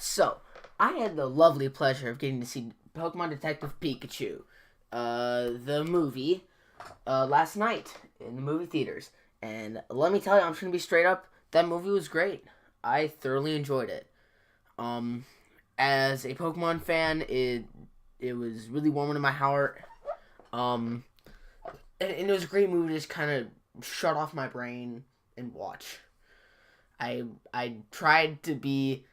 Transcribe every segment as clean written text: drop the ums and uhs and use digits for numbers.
So, I had the lovely pleasure of getting to see Pokemon Detective Pikachu, the movie, last night in the movie theaters. And let me tell you, I'm just gonna be straight up, that movie was great. I thoroughly enjoyed it. Um, as a Pokemon fan, it was really warming to my heart. Um, and it was a great movie to just kind of shut off my brain and watch. I tried to be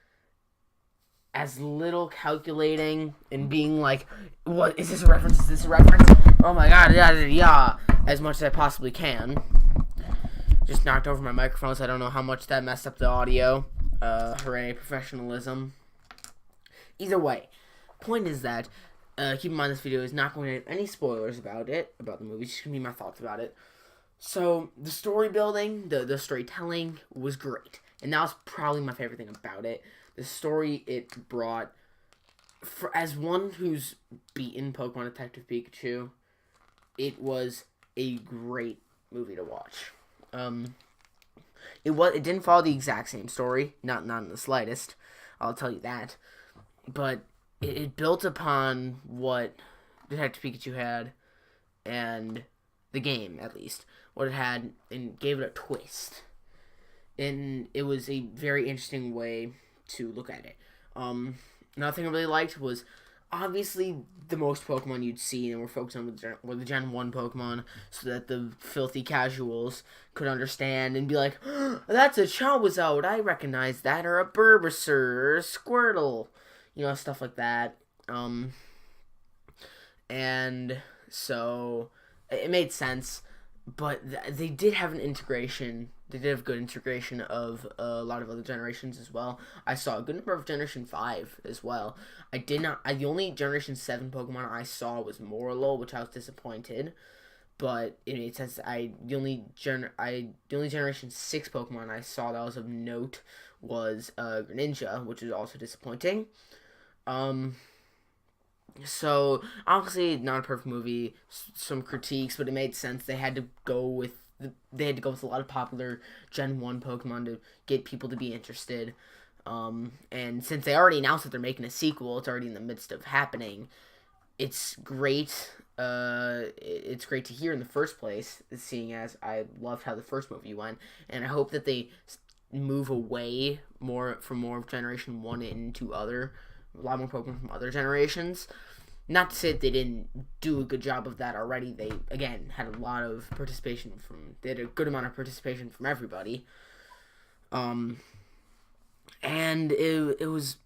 as little calculating and being like, what is this a reference? Is this a reference? Oh my god, yeah, as much as I possibly can. Just knocked over my microphone, so I don't know how much that messed up the audio. Hooray, professionalism. Either way, point is that, keep in mind this video is not going to have any spoilers about the movie. It's just going to be my thoughts about it. So, the story building, the storytelling was great. And that was probably my favorite thing about it. The story it brought, as one who's beaten Pokemon Detective Pikachu, it was a great movie to watch. It didn't follow the exact same story, not in the slightest, I'll tell you that. But it built upon what Detective Pikachu had, and the game, at least, what it had, and gave it a twist. And it was a very interesting way to look at it. Another thing I really liked was, obviously, the most Pokemon you'd see, and we're focused on were the Gen 1 Pokemon, so that the filthy casuals could understand and be like, oh, that's a Charizard, I recognize that, or a Bulbasaur, or a Squirtle, stuff like that. And so, it made sense, but they did have an integration. They did have good integration of a lot of other generations as well. I saw a good number of Generation 5 as well. The only Generation 7 Pokemon I saw was Morlul, which I was disappointed. But it made sense. The only Generation 6 Pokemon I saw that was of note was Greninja, which is also disappointing. So, obviously, not a perfect movie. Some critiques, but it made sense. They had to go with a lot of popular Gen 1 Pokemon to get people to be interested. And since they already announced that they're making a sequel, it's already in the midst of happening. It's great. It's great to hear in the first place, seeing as I loved how the first movie went. And I hope that they move away from more of Generation 1 into a lot more Pokemon from other generations. Not to say that they didn't do a good job of that already. They, again, had a lot of participation they had a good amount of participation from everybody. And it was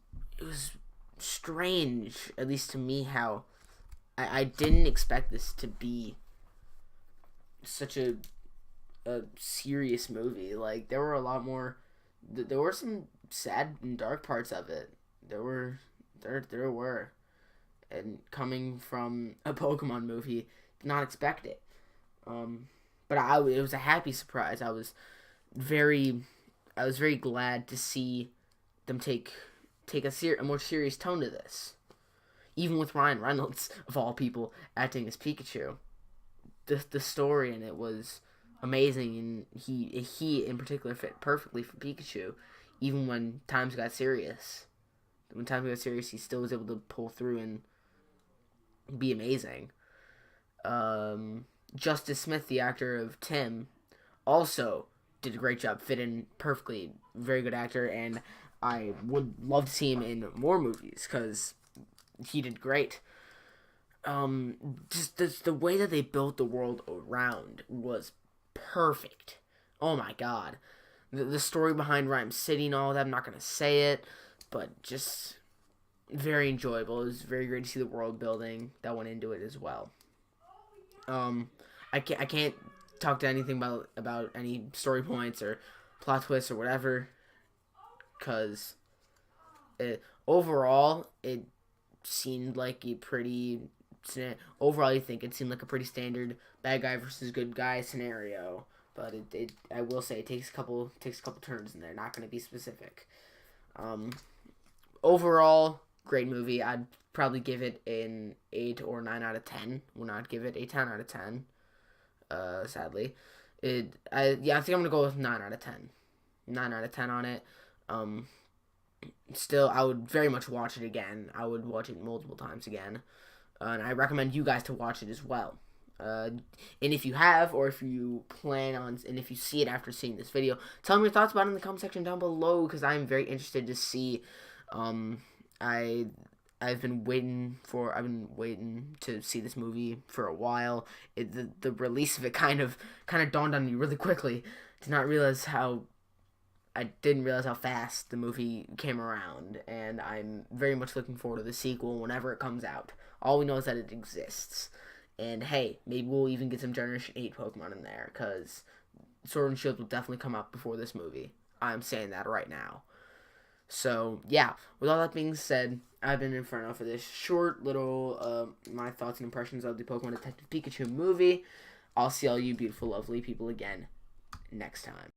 strange, at least to me, how I didn't expect this to be such a serious movie. Like, there were a lot more, there were some sad and dark parts of it. There were. And coming from a Pokemon movie, did not expect it. But it was a happy surprise. I was very glad to see them take a more serious tone to this. Even with Ryan Reynolds, of all people, acting as Pikachu. The story in it was amazing, and he in particular fit perfectly for Pikachu, even when times got serious. When times got serious, he still was able to pull through and be amazing. Justice Smith, the actor of Tim, also did a great job, fit in perfectly. Very good actor, and I would love to see him in more movies, because he did great. Just the way that they built the world around was perfect. Oh my god. The story behind Rhyme City and all that, I'm not going to say it, but just very enjoyable. It was very great to see the world building that went into it as well. I can't talk to anything about any story points or plot twists or whatever, because overall it seemed like a pretty I think it seemed like a pretty standard bad guy versus good guy scenario. But I will say it takes a couple turns in there. Not going to be specific. Overall, great movie. I'd probably give it an 8 or 9 out of 10. Will not give it a 10 out of 10. Sadly, I think I'm gonna go with 9 out of 10. 9 out of 10 on it. still, I would very much watch it again. I would watch it multiple times again. And I recommend you guys to watch it as well. And if you have, or if you plan on, and if you see it after seeing this video, tell me your thoughts about it in the comment section down below, because I'm very interested to see. I I've been waiting to see this movie for a while. The release of it kind of dawned on me really quickly. I didn't realize how fast the movie came around, and I'm very much looking forward to the sequel whenever it comes out. All we know is that it exists. And hey, maybe we'll even get some Generation 8 Pokemon in there, because Sword and Shield will definitely come out before this movie. I'm saying that right now. So, yeah, with all that being said, I've been Inferno for this short little, my thoughts and impressions of the Pokemon Detective Pikachu movie. I'll see all you beautiful, lovely people again next time.